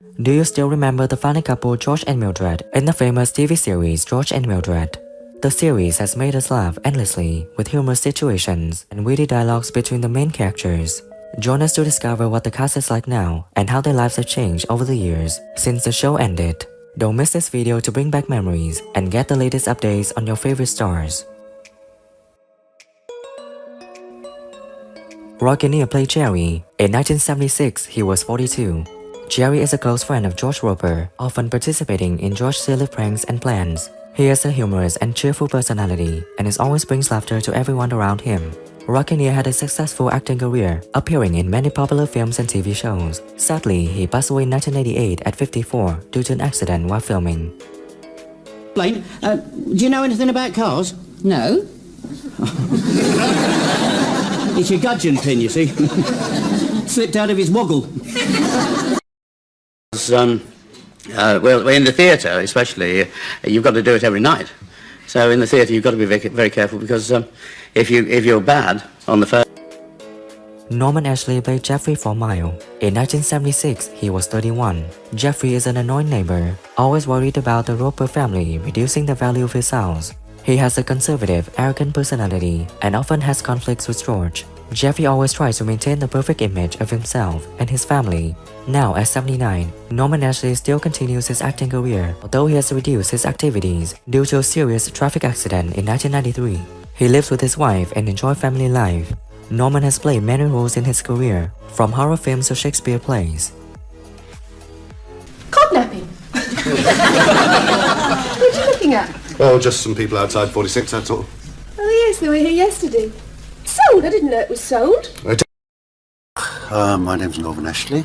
Do you still remember the funny couple George and Mildred in the famous TV series George and Mildred? The series has made us laugh endlessly with humorous situations and witty dialogues between the main characters. Join us to discover what the cast is like now and how their lives have changed over the years since the show ended. Don't miss this video to bring back memories and get the latest updates on your favorite stars. Roy Kinnear played Jerry. In 1976, he was 42. Jerry is a close friend of George Roper, often participating in George's silly pranks and plans. He has a humorous and cheerful personality and always brings laughter to everyone around him. Roy Kinnear had a successful acting career, appearing in many popular films and TV shows. Sadly, he passed away in 1988 at 54 due to an accident while filming. Blaine, do you know anything about cars? No. It's your gudgeon pin, you see. Slipped out of his woggle. Well, in the theatre especially, you've got to do it every night. So in the theatre you've got to be very, very careful because if you're bad on the first... Norman Ashley played Jeffrey for Mile. In 1976, he was 31. Jeffrey is an annoying neighbor, always worried about the Roper family reducing the value of his house. He has a conservative, arrogant personality and often has conflicts with George. Jeffrey always tries to maintain the perfect image of himself and his family. Now at 79, Norman Ashley still continues his acting career, although he has reduced his activities due to a serious traffic accident in 1993. He lives with his wife and enjoys family life. Norman has played many roles in his career, from horror films to Shakespeare plays. Kidnapping? What are you looking at? Well, just some people outside 46, that's all. Oh yes, they were here yesterday. Sold? I didn't know it was sold. My name's Norman Ashley,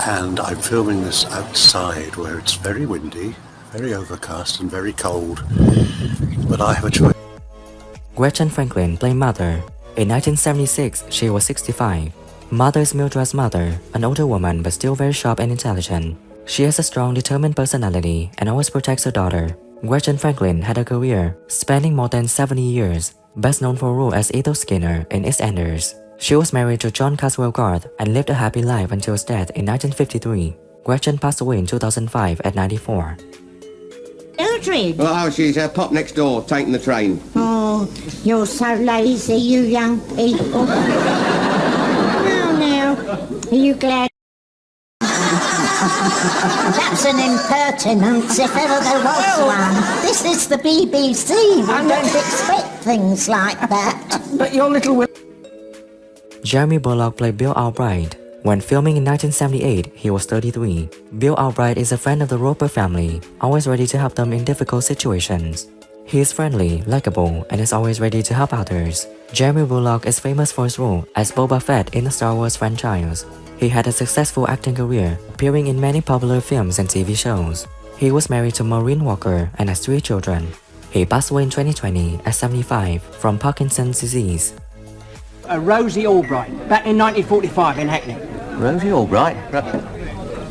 and I'm filming this outside where it's very windy, very overcast and very cold, but I have a choice. Gretchen Franklin played Mother. In 1976, she was 65. Mother is Mildred's mother, an older woman but still very sharp and intelligent. She has a strong, determined personality and always protects her daughter. Gretchen Franklin had a career spanning more than 70 years, best known for a role as Ethel Skinner in EastEnders. She was married to John Caswell Garth and lived a happy life until his death in 1953. Gretchen passed away in 2005 at 94. Mildred! Oh, she's pop next door, taking the train. Oh, you're so lazy, you young people. Now, are you glad? That's an impertinence, if ever there was one. This is the BBC. We don't expect things like that. But your little... Jeremy Bullock played Bill Albright. When filming in 1978, he was 33. Bill Albright is a friend of the Roper family, always ready to help them in difficult situations. He is friendly, likable, and is always ready to help others. Jeremy Bullock is famous for his role as Boba Fett in the Star Wars franchise. He had a successful acting career, appearing in many popular films and TV shows. He was married to Maureen Walker and has 3 children. He passed away in 2020 at 75 from Parkinson's disease. Rosie Albright, back in 1945 in Hackney. Rosie Albright?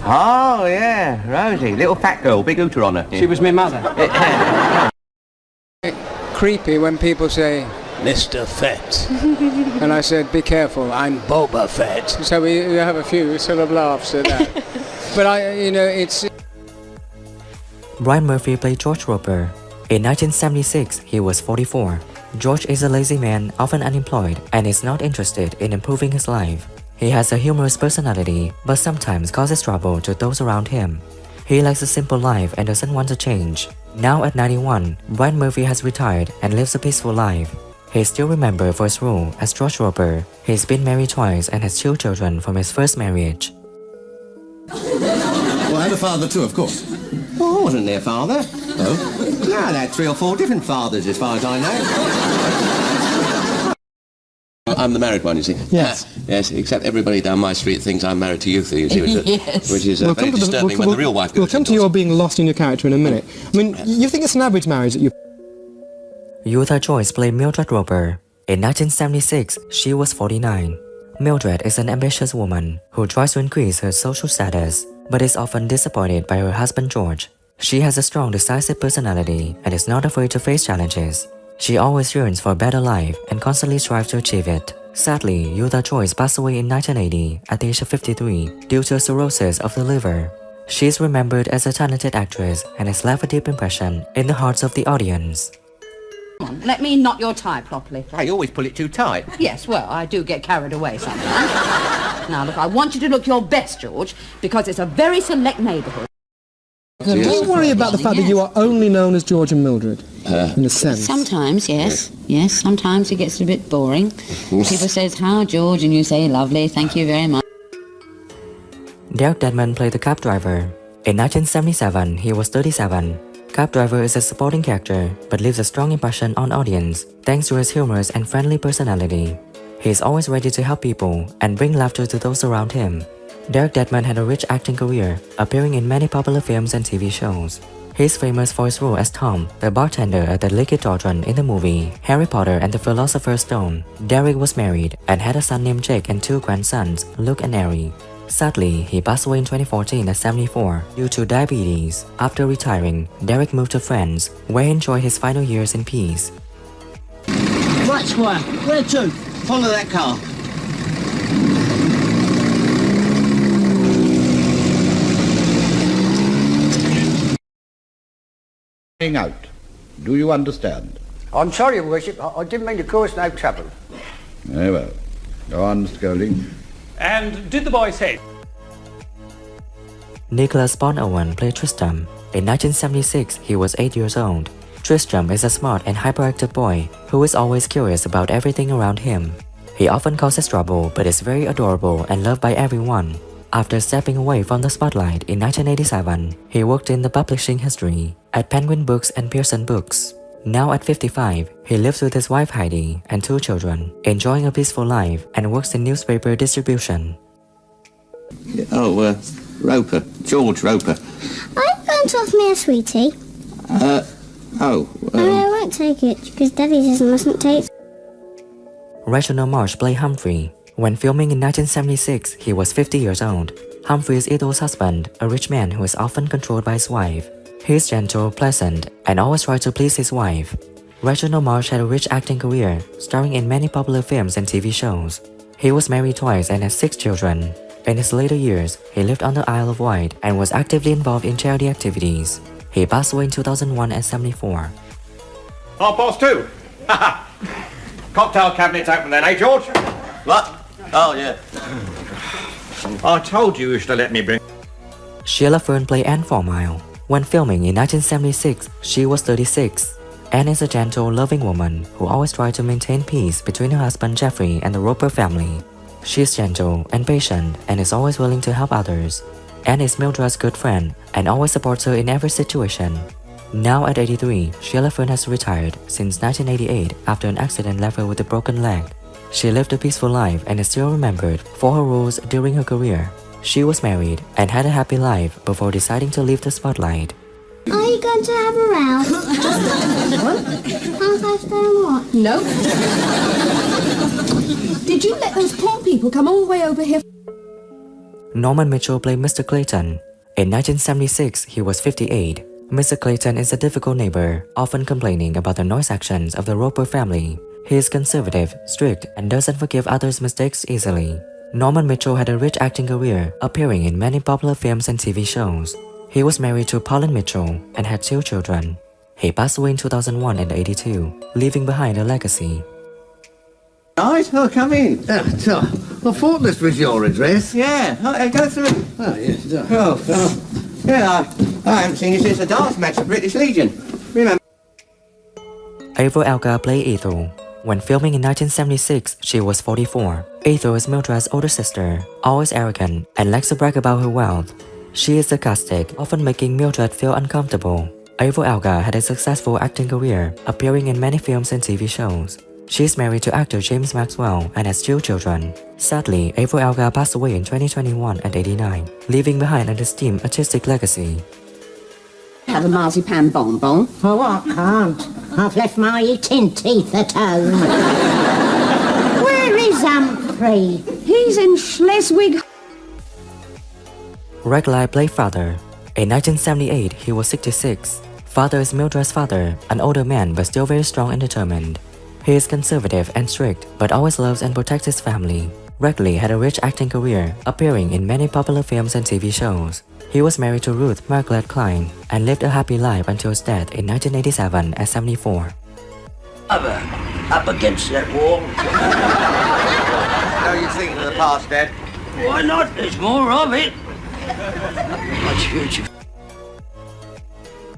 Oh, yeah, Rosie. Little fat girl, big hooter on her. She was my mother. Creepy when people say, Mr. Fett. And I said, be careful, I'm Boba Fett. So we have a few sort of laughs at that. But it's... Brian Murphy played George Roper. In 1976, he was 44. George is a lazy man, often unemployed, and is not interested in improving his life. He has a humorous personality, but sometimes causes trouble to those around him. He likes a simple life and doesn't want to change. Now at 91, Brian Murphy has retired and lives a peaceful life. He is still remembered for his role as George Roper. He's been married twice and has 2 children from his first marriage. Well, I had a father too, of course. Well, I wasn't their father. Oh? No, they had 3 or 4 different fathers, as far as I know. I'm the married one, you see. Yes. Yes, except everybody down my street thinks I'm married to Youth, you see, which is very disturbing when the real wife goes We'll come to your being lost in your character in a minute. I mean, you think it's an average marriage that you... Eutha Joyce played Mildred Roper. In 1976, she was 49. Mildred is an ambitious woman who tries to increase her social status, but is often disappointed by her husband George. She has a strong, decisive personality and is not afraid to face challenges. She always yearns for a better life and constantly strives to achieve it. Sadly, Eutha Joyce passed away in 1980 at the age of 53 due to cirrhosis of the liver. She is remembered as a talented actress and has left a deep impression in the hearts of the audience. Come on, let me knot your tie properly. I always pull it too tight. Yes, well, I do get carried away sometimes. Now, look, I want you to look your best, George, because it's a very select neighbourhood. Don't worry about the fact that you are only known as George and Mildred, in a sense. Sometimes, yes. Yes, sometimes it gets a bit boring. People says, "How, George?" and you say, "Lovely, thank you very much." Derek Dedman played the cab driver. In 1977, he was 37. Cab driver is a supporting character, but leaves a strong impression on audience thanks to his humorous and friendly personality. He is always ready to help people and bring laughter to those around him. Derek Dedman had a rich acting career, appearing in many popular films and TV shows. He is famous for his role as Tom, the bartender at the Liquid Cauldron in the movie Harry Potter and the Philosopher's Stone. Derek was married and had a son named Jake and two grandsons, Luke and Ari. Sadly, he passed away in 2014 at 74 due to diabetes. After retiring, Derek moved to France, where he enjoyed his final years in peace. Right, Squire. Where to? Follow that car. Out. Do you understand? I'm sorry, Your Worship. I didn't mean to cause no trouble. Very well. Go on, Mr. Golding. And did the boy say? Nicholas Bond Owen played Tristram. In 1976, he was 8 years old. Tristram is a smart and hyperactive boy who is always curious about everything around him. He often causes trouble but is very adorable and loved by everyone. After stepping away from the spotlight in 1987, he worked in the publishing industry at Penguin Books and Pearson Books. Now at 55, he lives with his wife Heidi and two children, enjoying a peaceful life and works in newspaper distribution. Oh, Roper. George Roper. Are you going to offer me a sweetie? I won't take it, because Daddy says I mustn't take. Reginald Marsh played Humphrey. When filming in 1976, he was 50 years old. Humphrey is Ethel's husband, a rich man who is often controlled by his wife. He is gentle, pleasant, and always tries to please his wife. Reginald Marsh had a rich acting career, starring in many popular films and TV shows. He was married twice and has 6 children. In his later years, he lived on the Isle of Wight and was actively involved in charity activities. He passed away in 2001 at 74. 2:30. Cocktail cabinet's open then, eh, George? What? Oh, yeah. I told you should have let me bring... Sheila Fern played Anne Formile. When filming in 1976, she was 36. Anne is a gentle, loving woman who always tried to maintain peace between her husband Jeffrey and the Roper family. She is gentle and patient and is always willing to help others. Anne is Mildred's good friend and always supports her in every situation. Now at 83, Sheila Fern has retired since 1988 after an accident left her with a broken leg. She lived a peaceful life and is still remembered for her roles during her career. She was married and had a happy life before deciding to leave the spotlight. Are you going to have a row? Half I stone what? No. Did you let those poor people come all the way over here? Norman Mitchell played Mr. Clayton. In 1976, he was 58. Mr. Clayton is a difficult neighbor, often complaining about the noise actions of the Roper family. He is conservative, strict, and doesn't forgive others' mistakes easily. Norman Mitchell had a rich acting career, appearing in many popular films and TV shows. He was married to Pauline Mitchell and had 2 children. He passed away in 2001 at 82, leaving behind a legacy. Guys, come in. I thought this was your address. Yeah, go through. Oh, yes. Yeah, I haven't seen you since the dance match at British Legion. Remember? Avril Elgar played Ethel. When filming in 1976, she was 44. Ethel is Mildred's older sister, always arrogant, and likes to brag about her wealth. She is sarcastic, often making Mildred feel uncomfortable. Avril Elgar had a successful acting career, appearing in many films and TV shows. She is married to actor James Maxwell and has 2 children. Sadly, Avril Elgar passed away in 2021 at 89, leaving behind an esteemed artistic legacy. Have a marzipan bonbon. Oh, I can't. I've left my eating teeth at home. Where is Humphrey? He's in Schleswig. Reglai played Father. In 1978, he was 66. Father is Mildred's father, an older man but still very strong and determined. He is conservative and strict, but always loves and protects his family. Reglai had a rich acting career, appearing in many popular films and TV shows. He was married to Ruth Margaret Klein and lived a happy life until his death in 1987 at 74. Up against that wall. How are you thinking of the past, Dad? Why not? There's more of it. Much future.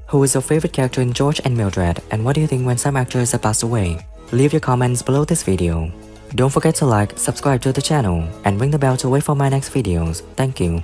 Who is your favorite character in George and Mildred, and what do you think when some actors have passed away? Leave your comments below this video. Don't forget to like, subscribe to the channel, and ring the bell to wait for my next videos. Thank you.